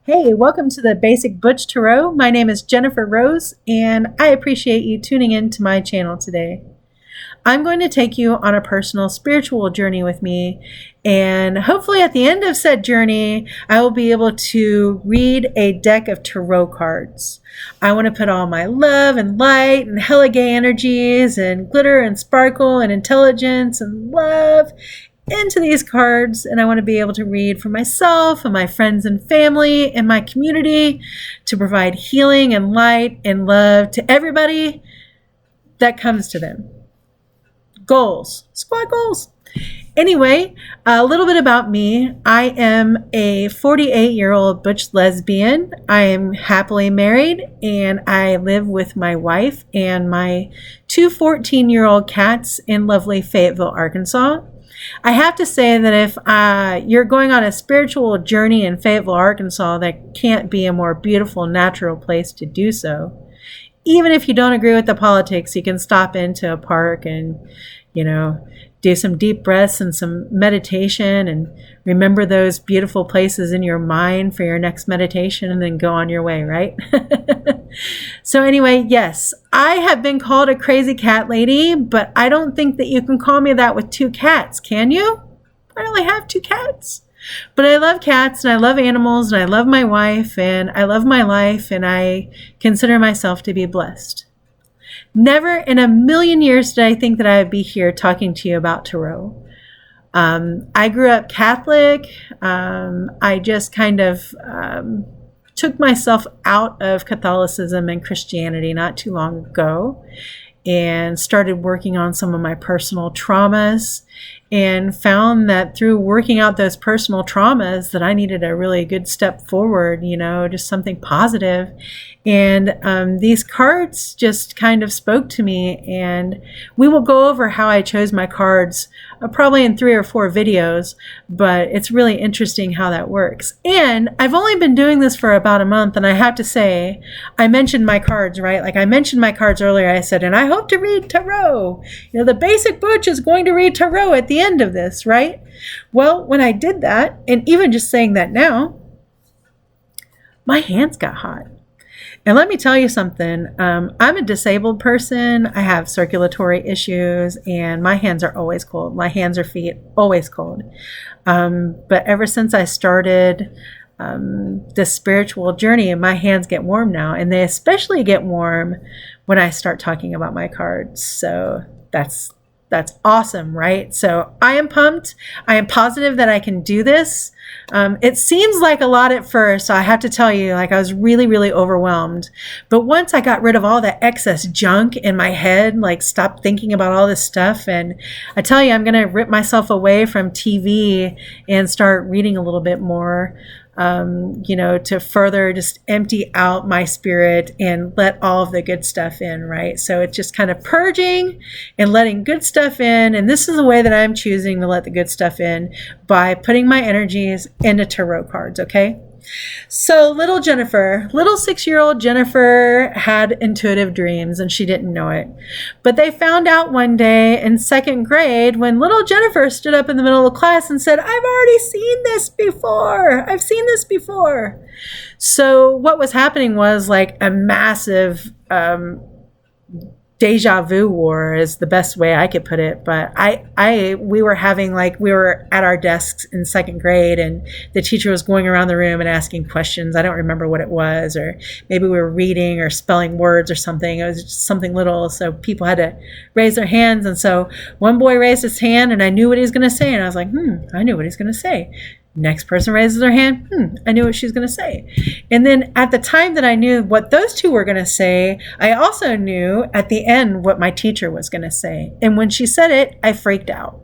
Hey, welcome to the Basic Butch Tarot. My name is Jennifer Rose, and I appreciate you tuning in to my channel today. I'm going to take you on a personal spiritual journey with me, and hopefully at the end of said journey, I will be able to read a deck of tarot cards. I want to put all my love and light and hella gay energies and glitter and sparkle and intelligence and love into these cards, and I want to be able to read for myself and my friends and family and my community to provide healing and light and love to everybody that comes to them. Goals, squad goals. Anyway, a little bit about me. I am a 48-year-old butch lesbian. I am happily married, and I live with my wife and my two 14-year-old cats in lovely Fayetteville, Arkansas. I have to say that if you're going on a spiritual journey in Fayetteville, Arkansas, that can't be a more beautiful, natural place to do so. Even if you don't agree with the politics, you can stop into a park and, do some deep breaths and some meditation and remember those beautiful places in your mind for your next meditation and then go on your way, right? So anyway, yes, I have been called a crazy cat lady, but I don't think that you can call me that with two cats, can you? I only have two cats. But I love cats and I love animals and I love my wife and I love my life and I consider myself to be blessed. Never in a million years did I think that I would be here talking to you about tarot. I grew up Catholic. I just kind of took myself out of Catholicism and Christianity not too long ago and started working on some of my personal traumas and found that through working out those personal traumas that I needed a really good step forward, just something positive. And these cards just kind of spoke to me, and we will go over how I chose my cards probably in 3 or 4 videos, but it's really interesting how that works. And I've only been doing this for about a month, and I have to say, I mentioned my cards, right? Like I mentioned my cards earlier, I said, and I hope to read tarot. The basic Butch is going to read tarot at the end of this, right? Well, when I did that, and even just saying that now, my hands got hot. And let me tell you something, I'm a disabled person. I have circulatory issues and my hands are always cold. My hands or feet, always cold. But ever since I started this spiritual journey, my hands get warm now. And they especially get warm when I start talking about my cards. So that's awesome, right? So I am pumped. I am positive that I can do this. It seems like a lot at first. So I have to tell you, I was really, really overwhelmed. But once I got rid of all the excess junk in my head, stopped thinking about all this stuff. And I tell you, I'm going to rip myself away from TV and start reading a little bit more. To further just empty out my spirit and let all of the good stuff in, right? So it's just kind of purging and letting good stuff in. And this is the way that I'm choosing to let the good stuff in, by putting my energies into tarot cards, okay? So little 6-year-old Jennifer had intuitive dreams and she didn't know it. But they found out one day in 2nd grade when little Jennifer stood up in the middle of class and said, I've already seen this before. I've seen this before. So what was happening was a massive deja vu war is the best way I could put it. But we were at our desks in 2nd grade and the teacher was going around the room and asking questions. I don't remember what it was, or maybe we were reading or spelling words or something. It was just something little. So people had to raise their hands. And so one boy raised his hand and I knew what he was going to say. And I was like, I knew what he's going to say. Next person raises their hand. I knew what she was going to say. And then at the time that I knew what those two were going to say, I also knew at the end what my teacher was going to say. And when she said it, I freaked out.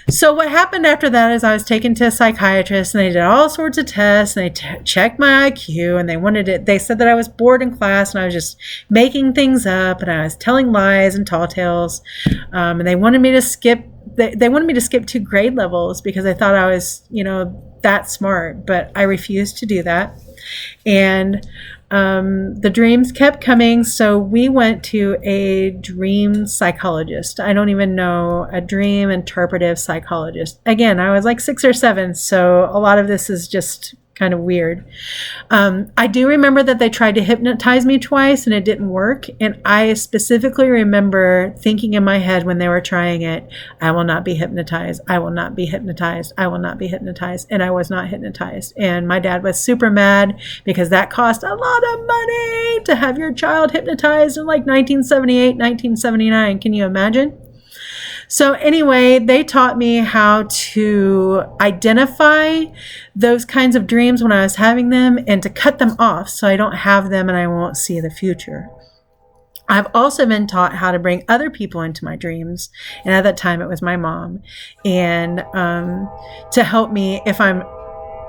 So what happened after that is I was taken to a psychiatrist and they did all sorts of tests and they checked my IQ and they said that I was bored in class and I was just making things up and I was telling lies and tall tales. And they wanted me to skip They wanted me to skip 2 grade levels because they thought I was, that smart, but I refused to do that. And the dreams kept coming. So we went to a dream psychologist. I don't even know, a dream interpretive psychologist. Again, I was 6 or 7. So a lot of this is just kind of weird. I do remember that they tried to hypnotize me twice and it didn't work. And I specifically remember thinking in my head when they were trying it, I will not be hypnotized. I will not be hypnotized. I will not be hypnotized. And I was not hypnotized. And my dad was super mad because that cost a lot of money to have your child hypnotized in like 1978, 1979. Can you imagine? So anyway, they taught me how to identify those kinds of dreams when I was having them and to cut them off so I don't have them and I won't see the future. I've also been taught how to bring other people into my dreams. And at that time, it was my mom. And to help me if I'm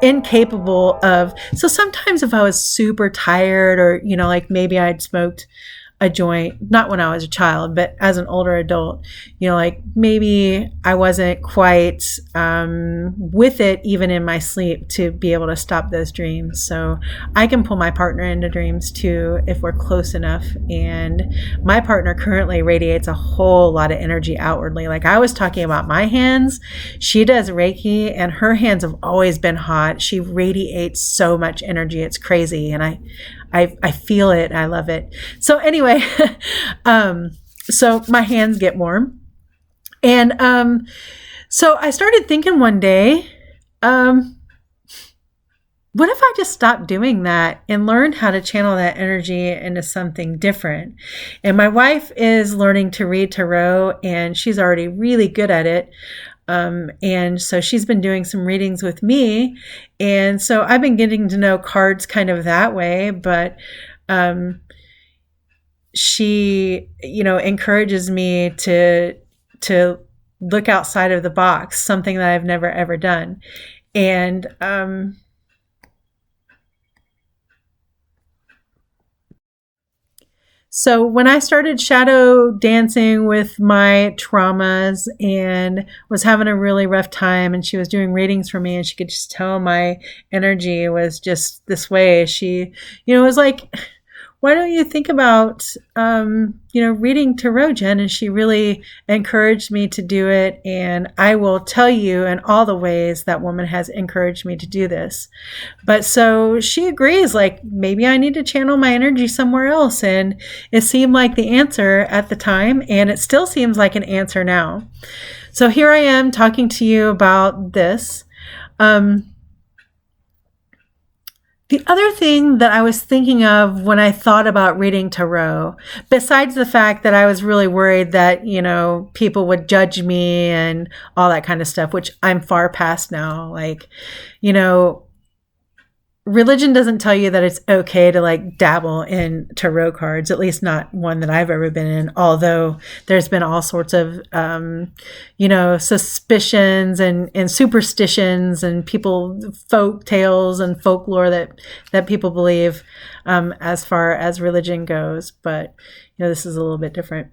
incapable of, so sometimes if I was super tired or, like maybe I'd smoked a joint, not when I was a child, but as an older adult, like maybe I wasn't quite with it even in my sleep to be able to stop those dreams. So I can pull my partner into dreams too if we're close enough. And my partner currently radiates a whole lot of energy outwardly. Like I was talking about my hands, she does Reiki and her hands have always been hot. She radiates so much energy. It's crazy. And I feel it. I love it. So anyway, so my hands get warm. And so I started thinking one day, what if I just stopped doing that and learned how to channel that energy into something different? And my wife is learning to read tarot and she's already really good at it. And so she's been doing some readings with me. And so I've been getting to know cards kind of that way, but, she, encourages me to look outside of the box, something that I've never, ever done. And, so when I started shadow dancing with my traumas and was having a really rough time and she was doing readings for me and she could just tell my energy was just this way, she, was like, why don't you think about, reading tarot, Jen? And she really encouraged me to do it. And I will tell you in all the ways that woman has encouraged me to do this. But so she agrees, like, maybe I need to channel my energy somewhere else. And it seemed like the answer at the time. And it still seems like an answer now. So here I am talking to you about this. The other thing that I was thinking of when I thought about reading tarot, besides the fact that I was really worried that, people would judge me and all that kind of stuff, which I'm far past now. Like, religion doesn't tell you that it's okay to like dabble in tarot cards, at least not one that I've ever been in, although there's been all sorts of, suspicions and superstitions and folk tales and folklore that people believe as far as religion goes. But, this is a little bit different.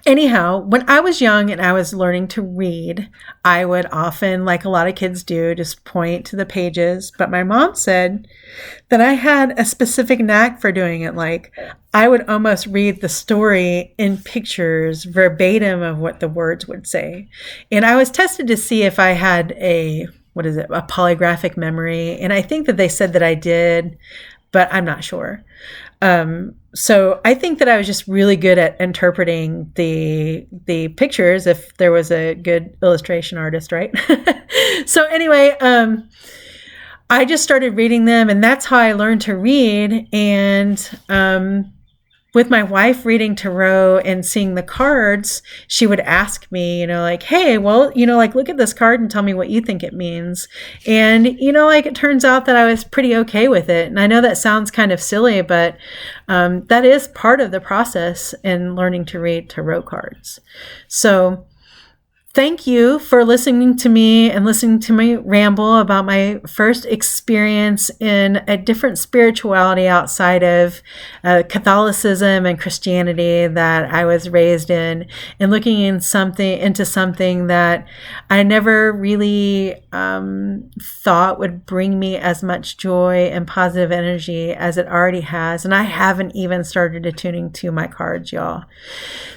Anyhow, when I was young and I was learning to read, I would often, like a lot of kids do, just point to the pages. But my mom said that I had a specific knack for doing it. Like I would almost read the story in pictures verbatim of what the words would say. And I was tested to see if I had a polygraphic memory. And I think that they said that I did, but I'm not sure. So I think that I was just really good at interpreting the pictures if there was a good illustration artist, right? So anyway, I just started reading them and that's how I learned to read. And with my wife reading tarot and seeing the cards, she would ask me, like, hey, well, look at this card and tell me what you think it means. And, it turns out that I was pretty okay with it. And I know that sounds kind of silly, but that is part of the process in learning to read tarot cards. So thank you for listening to me and listening to me ramble about my first experience in a different spirituality outside of Catholicism and Christianity that I was raised in, and looking into something that I never really thought would bring me as much joy and positive energy as it already has. And I haven't even started attuning to my cards, y'all.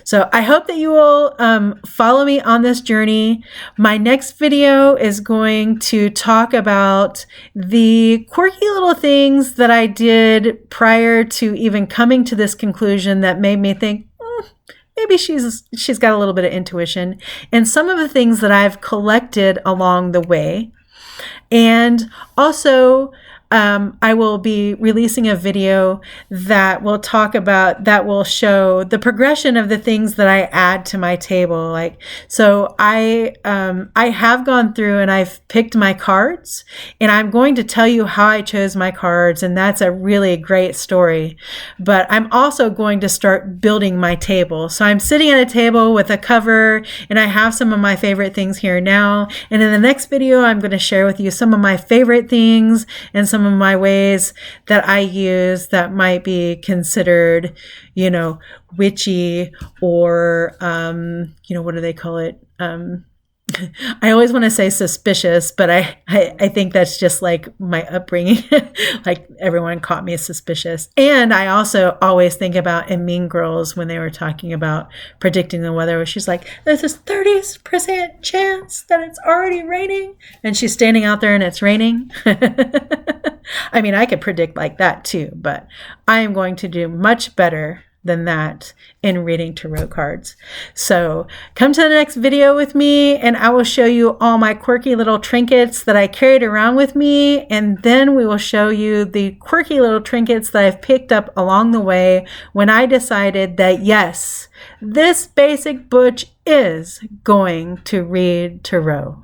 So I hope that you will follow me on this journey. My next video is going to talk about the quirky little things that I did prior to even coming to this conclusion that made me think, maybe she's got a little bit of intuition, and some of the things that I've collected along the way. And also, I will be releasing a video that will show the progression of the things that I add to my table. So I have gone through and I've picked my cards, and I'm going to tell you how I chose my cards, and that's a really great story. But I'm also going to start building my table. So I'm sitting at a table with a cover, and I have some of my favorite things here now. And in the next video, I'm going to share with you some of my favorite things and some of my ways that I use that might be considered, witchy, or, what do they call it? I always want to say suspicious, but I think that's just like my upbringing. Like everyone caught me suspicious. And I also always think about in Mean Girls when they were talking about predicting the weather, where she's like, there's this 30% chance that it's already raining. And she's standing out there and it's raining. I mean, I could predict like that too, but I am going to do much better than that in reading tarot cards. So come to the next video with me, and I will show you all my quirky little trinkets that I carried around with me, and then we will show you the quirky little trinkets that I've picked up along the way when I decided that yes, this basic Butch is going to read tarot.